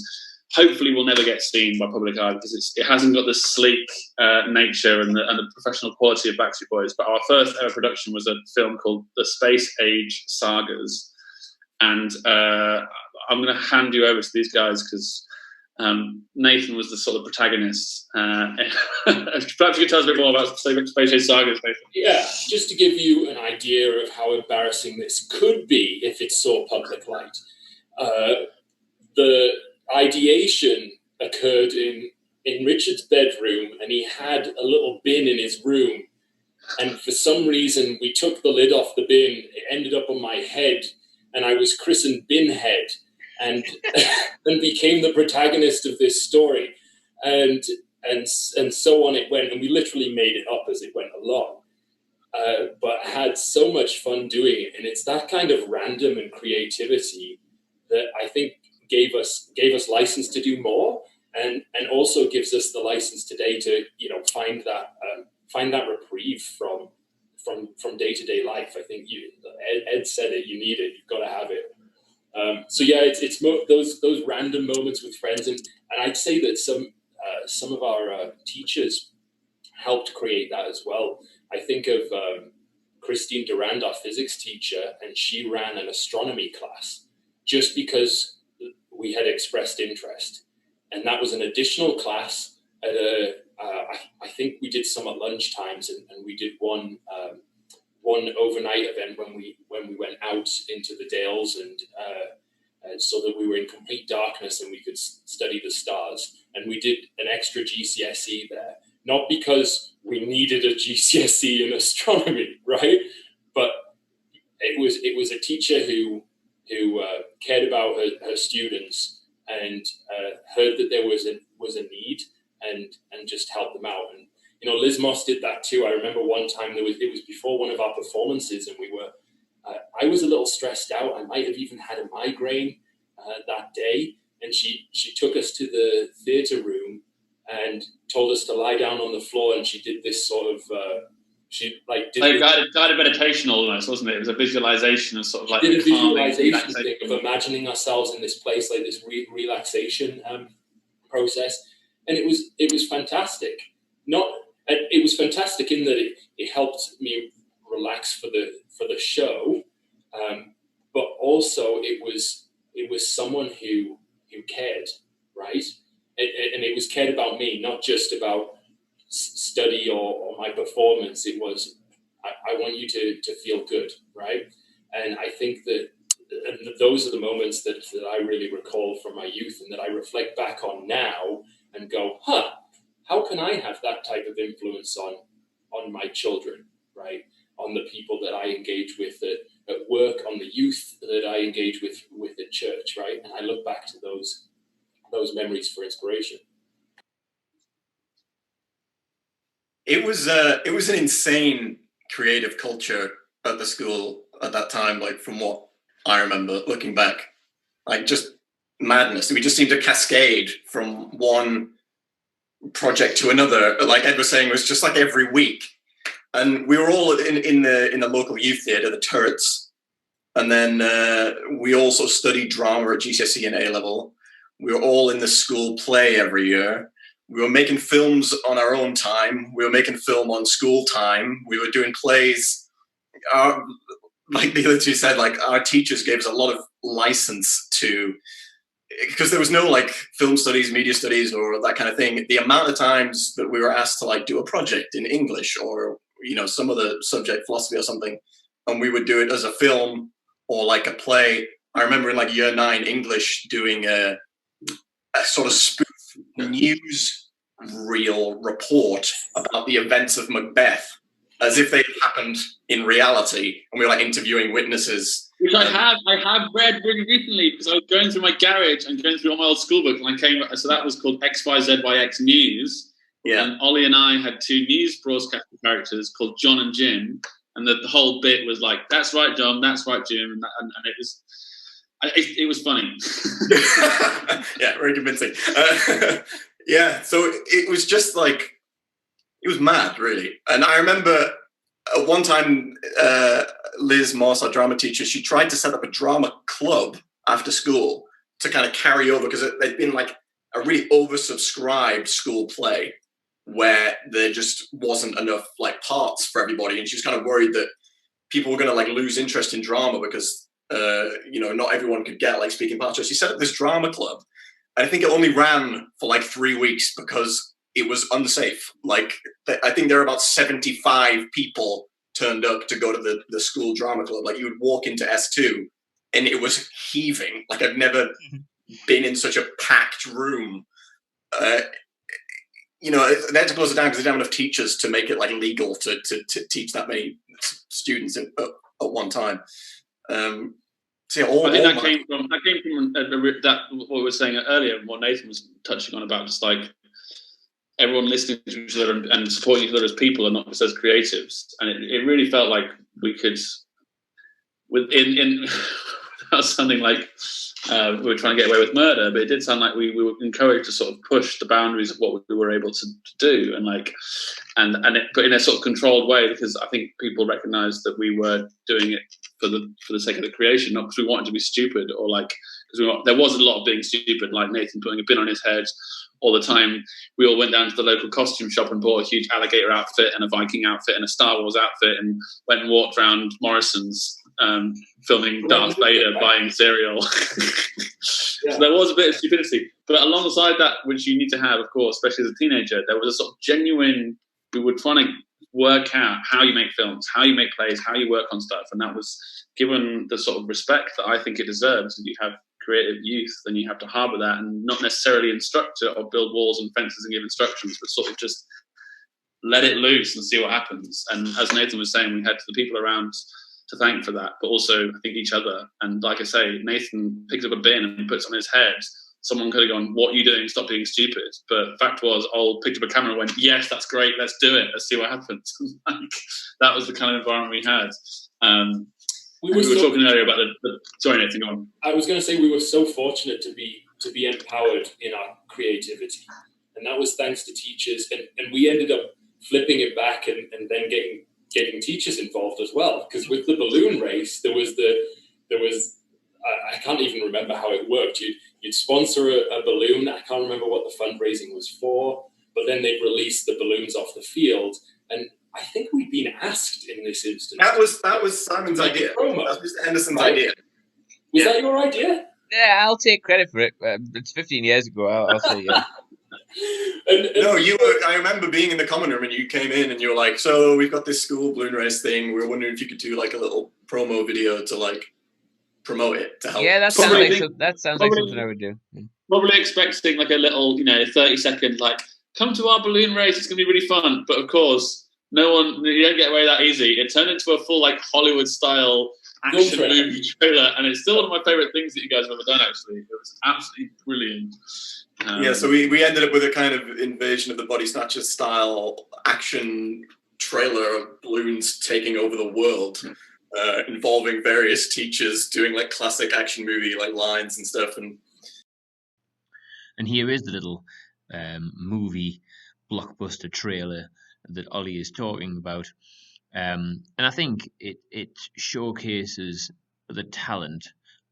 hopefully will never get seen by public eye because it hasn't got the sleek nature and the professional quality of Backstreet Boys. But our first ever production was a film called The Space Age Sagas. And I'm going to hand you over to these guys because Nathan was the sort of protagonist. Perhaps you could tell us a bit more about Space Age Sagas, Nathan. Yeah, just to give you an idea of how embarrassing this could be if it saw public light. The ideation occurred in Richard's bedroom, and he had a little bin in his room, and for some reason we took the lid off the bin. It ended up on my head, and I was christened Binhead, and and became the protagonist of this story, and so on it went, and we literally made it up as it went along, but had so much fun doing it. And it's that kind of random and creativity that I think gave us license to do more. and also gives us the license today to find that reprieve from day-to-day life. I think Ed said it, you need it, you've got to have it. So yeah, it's those random moments with friends, and I'd say that some of our teachers helped create that as well. I think of Christine Durand, our physics teacher, and she ran an astronomy class just because we had expressed interest. And that was an additional class at I think we did some at lunch times, and we did one overnight event when we went out into the Dales, and so that we were in complete darkness and we could study the stars. And we did an extra GCSE there, not because we needed a GCSE in astronomy, right? But it was a teacher who cared about her students and heard that there was a need and just helped them out. And Liz Moss did that too. I remember one time it was before one of our performances, and I was a little stressed out. I might have even had a migraine that day, and she took us to the theatre room and told us to lie down on the floor, and she did this sort of guided meditation almost, wasn't it? It was a visualization of sort of like did a visualization thing of imagining ourselves in this place, like this relaxation process, and it was fantastic. It was fantastic in that it helped me relax for the show, but also it was someone who cared, right? And it was cared about me, not just about study or my performance. It was, I want you to feel good, right? And I think that those are the moments that I really recall from my youth and that I reflect back on now and go, how can I have that type of influence on my children, right? On the people that I engage with at work, on the youth that I engage with at church, right? And I look back to those memories for inspiration. It was an insane creative culture at the school at that time, like from what I remember looking back, like just madness. We just seemed to cascade from one project to another. Like Ed was saying, it was just like every week. And we were all in the local youth theatre, the Turrets. And then we also studied drama at GCSE and A-level. We were all in the school play every year. We were making films on our own time. We were making film on school time. We were doing plays. Like the other two said, like our teachers gave us a lot of license to, because there was no like film studies, media studies, or that kind of thing. The amount of times that we were asked to like do a project in English or some other subject, philosophy or something, and we would do it as a film or like a play. I remember in like year 9 English doing a sort of spoof news reel report about the events of Macbeth as if they had happened in reality, and we were like interviewing witnesses. Which I have read really recently because I was going through my garage and going through all my old schoolbook, and so that was called XYZYX News. Yeah. And Ollie and I had 2 news broadcaster characters called John and Jim, and the whole bit was like, "That's right, John. That's right, Jim," and it was funny. Yeah, very convincing. Yeah, so it was just like, it was mad, really. And I remember at one time, Liz Moss, our drama teacher, she tried to set up a drama club after school to kind of carry over, because there'd been like a really oversubscribed school play where there just wasn't enough like parts for everybody. And she was kind of worried that people were going to like lose interest in drama because, not everyone could get like speaking parts. So she set up this drama club. I think it only ran for like 3 weeks because it was unsafe. Like, I think there were about 75 people turned up to go to the school drama club. Like, you would walk into S2 and it was heaving. Like, I've never been in such a packed room. They had to close it down because they didn't have enough teachers to make it like legal to teach that many students at one time. So yeah, I think that came from that what we were saying earlier, and what Nathan was touching on about just like everyone listening to each other and supporting each other as people and not just as creatives. And it really felt like we could, without sounding like we were trying to get away with murder, but it did sound like we were encouraged to sort of push the boundaries of what we were able to do, but in a sort of controlled way, because I think people recognised that we were doing it for the sake of the creation, not because we wanted to be stupid or there was a lot of being stupid, like Nathan putting a bin on his head all the time. We all went down to the local costume shop and bought a huge alligator outfit and a Viking outfit and a Star Wars outfit and went and walked around Morrison's filming Darth Vader buying cereal. So there was a bit of stupidity. But alongside that, which you need to have, of course, especially as a teenager, there was a sort of genuine, we were trying to work out how you make films, how you make plays, how you work on stuff. And that was given the sort of respect that I think it deserves. And you have creative youth, then you have to harbour that and not necessarily instruct it or build walls and fences and give instructions, but sort of just let it loose and see what happens. And as Nathan was saying, we had the people around to thank for that, but also I think each other. And like I say, Nathan picks up a bin and puts it on his head. Someone could have gone, "What are you doing? Stop being stupid." But the fact was, Ol picked up a camera and went, "Yes, that's great. Let's do it. Let's see what happens." That was the kind of environment we had. We were talking earlier about sorry, Nathan, go on. I was going to say we were so fortunate to be empowered in our creativity, and that was thanks to teachers. And we ended up flipping it back and then getting teachers involved as well. Because with the balloon race, there was I can't even remember how it worked. You'd sponsor a balloon. I can't remember what the fundraising was for, but then they'd release the balloons off the field. And I think we'd been asked in this instance. That was Simon's idea. That was Mr. Henderson's idea. Was that your idea? Yeah, I'll take credit for it. It's 15 years ago. I'll say yeah. No, you were. I remember being in the common room and you came in and you were like, "So we've got this school balloon race thing. We were wondering if you could do like a little promo video to like promote it to help." Yeah, that sounds like something I would do. Probably expecting like a little, 30-second like, "Come to our balloon race. It's gonna be really fun." But of course, you don't get away that easy. It turned into a full like Hollywood style action movie trailer, and it's still one of my favorite things that you guys have ever done. Actually, it was absolutely brilliant. So we ended up with a kind of Invasion of the Body Snatchers style action trailer of balloons taking over the world, involving various teachers doing like classic action movie like lines and stuff. And here is the little movie blockbuster trailer that Ollie is talking about. And I think it showcases the talent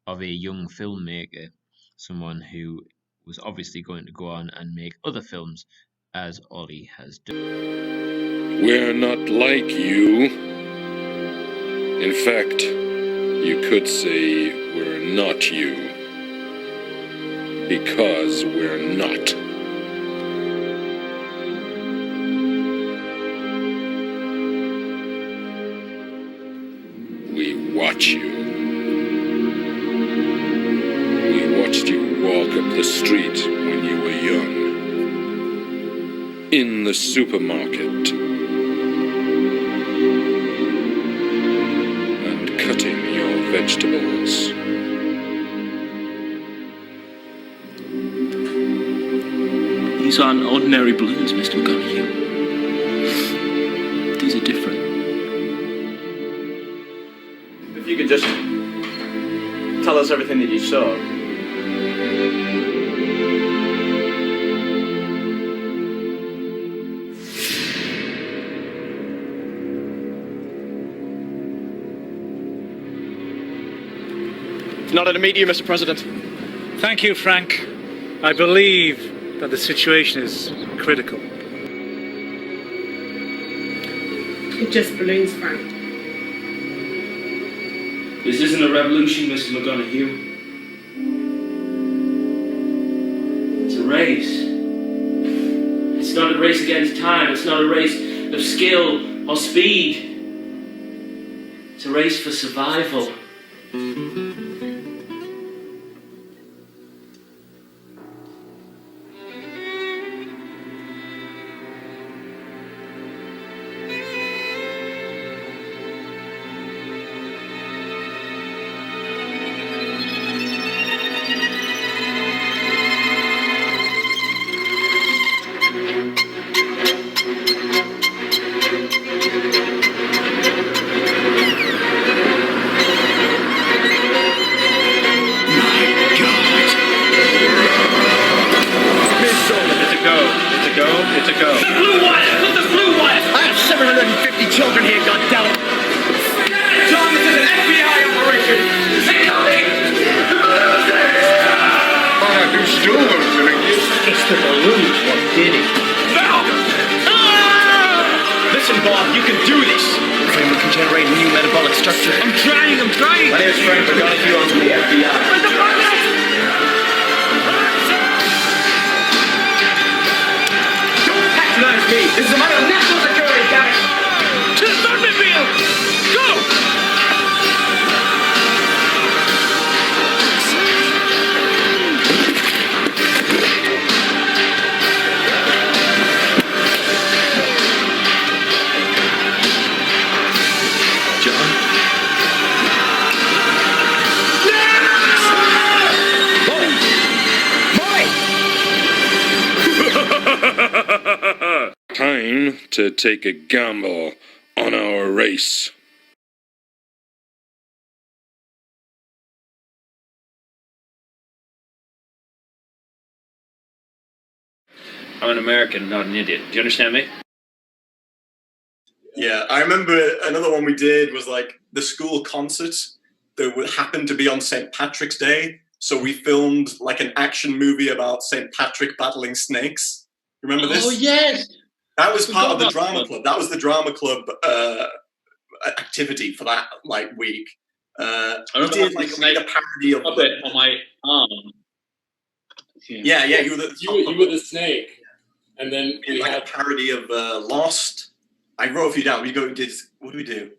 of a young filmmaker, someone who was obviously going to go on and make other films, as Ollie has done. We're not like you. In fact, you could say we're not you. Because we're not. We watch you. We watched you walk up the street when you were young. In the supermarket. And cutting your vegetables. These aren't ordinary balloons, Mr. McGonagall. These are different. If you could just tell us everything that you saw. It's not to meet you, Mr. President. Thank you, Frank. I believe that the situation is critical. It's just balloons, Frank. This isn't a revolution, Mr. McGonagall. It's a race. It's not a race against time. It's not a race of skill or speed. It's a race for survival. It's a go. The blue wire! Put the blue wire! I have 750 children here, goddammit! John, this is an FBI operation! Say nothing! You still losing. It's the balloon. What did it? Now! Listen, Bob, you can do this. The framework can generate a new metabolic structure. I'm trying. My name is Frank. We're going to you on to the FBI. Don't patronize me. This is a matter of national security, damn it. To the Thunderfield! Go! Time to take a gamble on our race. I'm an American, not an idiot. Do you understand me? Yeah, I remember another one we did was like the school concert that happened to be on St. Patrick's Day. So we filmed like an action movie about St. Patrick battling snakes. Remember this? Oh, yes! That was part of the drama club. That was the drama club activity for that like week. I We remember did having like a snake a parody of puppet on my arm. Yeah, you were the snake, and then we had a parody of Lost. I wrote a few down. What did we do?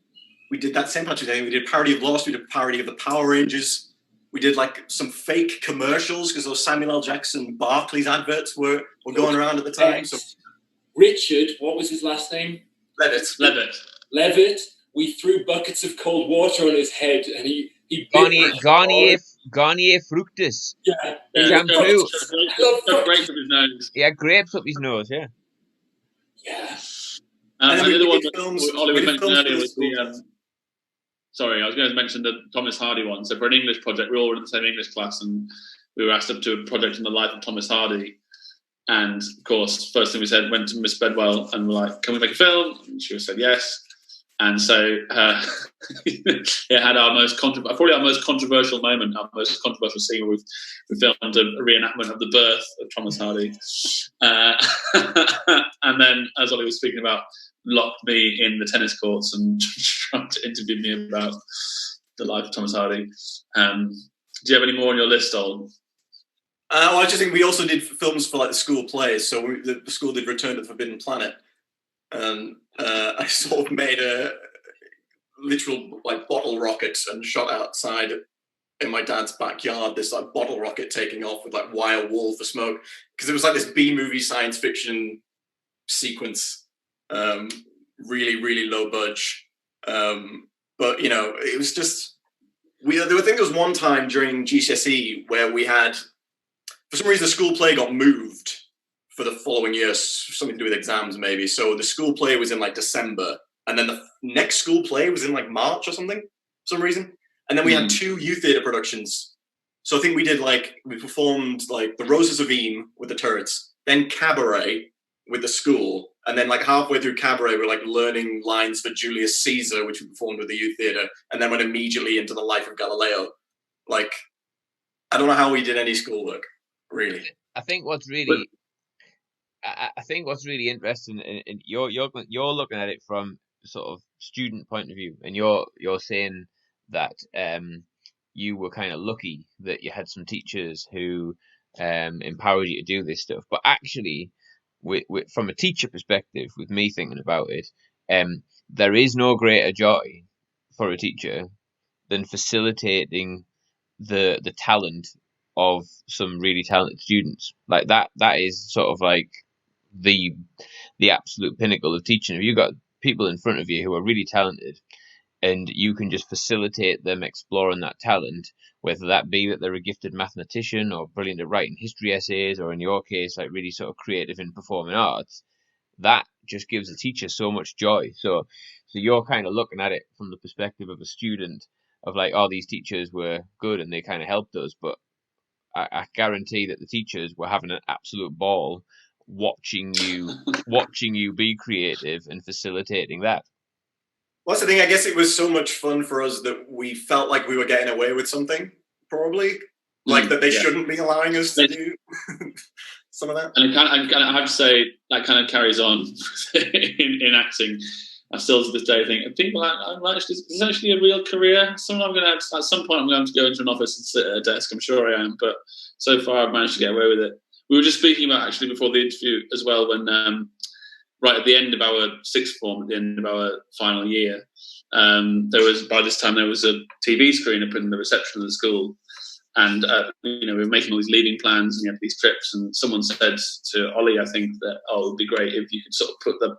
We did that St. Patrick's Day. We did a parody of Lost. We did a parody of the Power Rangers. We did like some fake commercials because those Samuel L. Jackson Barclays adverts were going around at the time. So Richard, what was his last name? Levitt. We threw buckets of cold water on his head, and he Garnier fructus. Yeah. Shampoo. Grapes up his nose. He had grapes up his nose, yeah. Yeah. And the other one that films, Ollie was mentioning earlier was the the... sorry, I was going to mention the Thomas Hardy one. So for an English project, we all were in the same English class, and we were asked up to a project on the life of Thomas Hardy. And, of course, first thing we said, went to Miss Bedwell and were like, can we make a film? And she said yes. And so it had our probably our most controversial moment, our most controversial scene where we filmed a reenactment of the birth of Thomas Hardy. And then, as Ollie was speaking about, locked me in the tennis courts and tried to interview me about the life of Thomas Hardy. Do you have any more on your list, Ol? Well, I just think we also did films for like the school plays. So the school did Return to the Forbidden Planet. And I sort of made a literal like bottle rocket and shot outside in my dad's backyard this like bottle rocket taking off with like wire wall for smoke, because it was like this B-movie science fiction sequence, really, really low budge. But you know, it was just there was one time during GCSE where we had, for some reason, the school play got moved for the following year, something to do with exams maybe. So the school play was in like December, and then the next school play was in like March or something, for some reason. And then we had 2 youth theatre productions. So I think we performed like The Roses of Eam with the Turrets, then Cabaret with the school, and then like halfway through Cabaret we're like learning lines for Julius Caesar, which we performed with the youth theatre, and then went immediately into The Life of Galileo. Like, I don't know how we did any schoolwork, really. I think what's really interesting, and you're looking at it from sort of student point of view, and you're saying that you were kind of lucky that you had some teachers who empowered you to do this stuff. But actually, from a teacher perspective, with me thinking about it, there is no greater joy for a teacher than facilitating the talent of some really talented students. Like that is sort of like the absolute pinnacle of teaching. If you've got people in front of you who are really talented and you can just facilitate them exploring that talent, whether that be that they're a gifted mathematician or brilliant at writing history essays, or in your case, like really sort of creative in performing arts, that just gives the teacher so much joy. So you're kind of looking at it from the perspective of a student of like, oh, these teachers were good and they kind of helped us, but I guarantee that the teachers were having an absolute ball watching you be creative and facilitating that. Well, that's the thing. I guess it was so much fun for us that we felt like we were getting away with something, probably. Like that they shouldn't be allowing us to do some of that. And I have to say, that kind of carries on in acting. I still to this day think, people is this actually a real career? At some point I'm going to go into an office and sit at a desk. I'm sure I am, but so far I've managed to get away with it. We were just speaking about, actually, before the interview as well, when right at the end of our sixth form, at the end of our final year, by this time there was a TV screen up in the reception of the school. And, we were making all these leaving plans and we had these trips. And someone said to Ollie, I think, that, it would be great if you could sort of put the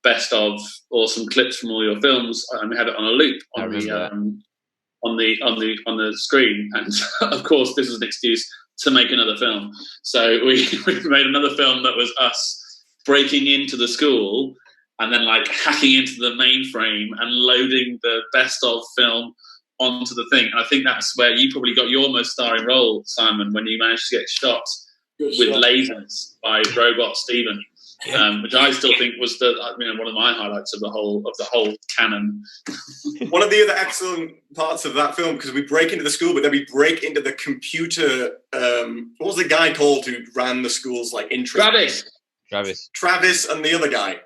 best of or some clips from all your films and we had it on a loop on the screen. And of course, this was an excuse to make another film. So we made another film that was us breaking into the school and then like hacking into the mainframe and loading the best of film onto the thing. And I think that's where you probably got your most starring role, Simon, when you managed to get shot with lasers by Robot Stephen, which I still think was one of my highlights of the whole canon. One of the other excellent parts of that film, because we break into the school, but then we break into the computer. What was the guy called who ran the school's like intro? Travis and the other guy.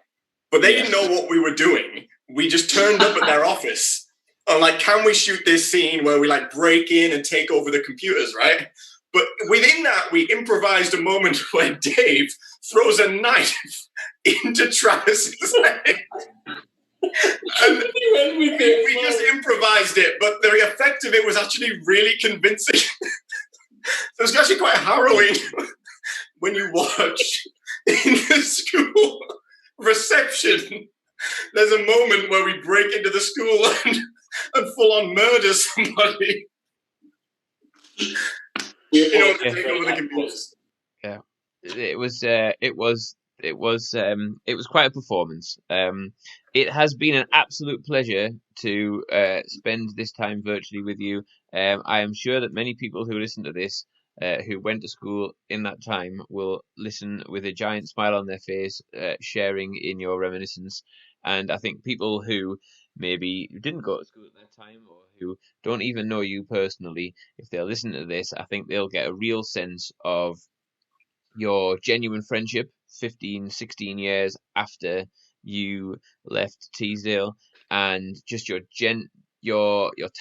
But they didn't know what we were doing. We just turned up at their office. I'm like, can we shoot this scene where we like break in and take over the computers, right? But within that, we improvised a moment where Dave throws a knife into Travis's head. And we just improvised it, but the effect of it was actually really convincing. So it's actually quite harrowing when you watch in the school reception. There's a moment where we break into the school and full on murder somebody. To take over the computers. Yeah, it was quite a performance. It has been an absolute pleasure to spend this time virtually with you. I am sure that many people who listen to this, who went to school in that time, will listen with a giant smile on their face, sharing in your reminiscence. And I think people who maybe didn't go to school at that time or who don't even know you personally, if they'll listen to this, I think they'll get a real sense of your genuine friendship 15, 16 years after you left Teesdale, and just your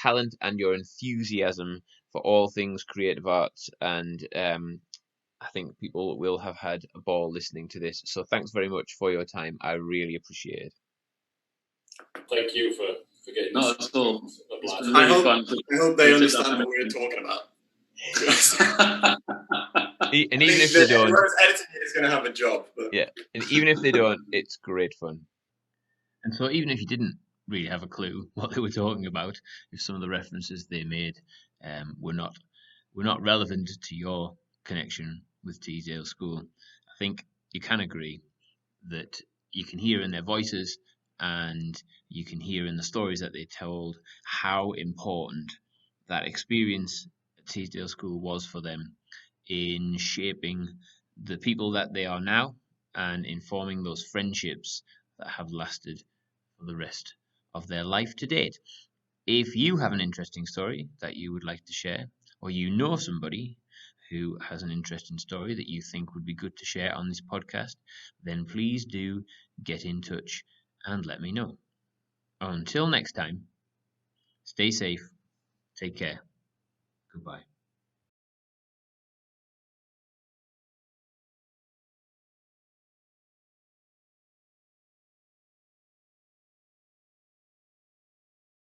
talent and your enthusiasm for all things creative arts. And I think people will have had a ball listening to this. So thanks very much for your time. I really appreciate it. Thank you for getting this. No, that's all. I hope they understand what we're talking about. And even if they don't, whoever's editing it is going to have a job. But. Yeah, and even if they don't, it's great fun. And so even if you didn't really have a clue what they were talking about, if some of the references they made were not relevant to your connection with Teesdale School, I think you can agree that you can hear in their voices and you can hear in the stories that they told how important that experience at Teesdale School was for them in shaping the people that they are now and in forming those friendships that have lasted for the rest of their life to date. If you have an interesting story that you would like to share, or you know somebody who has an interesting story that you think would be good to share on this podcast, then please do get in touch and let me know. Until next time, stay safe, take care, goodbye.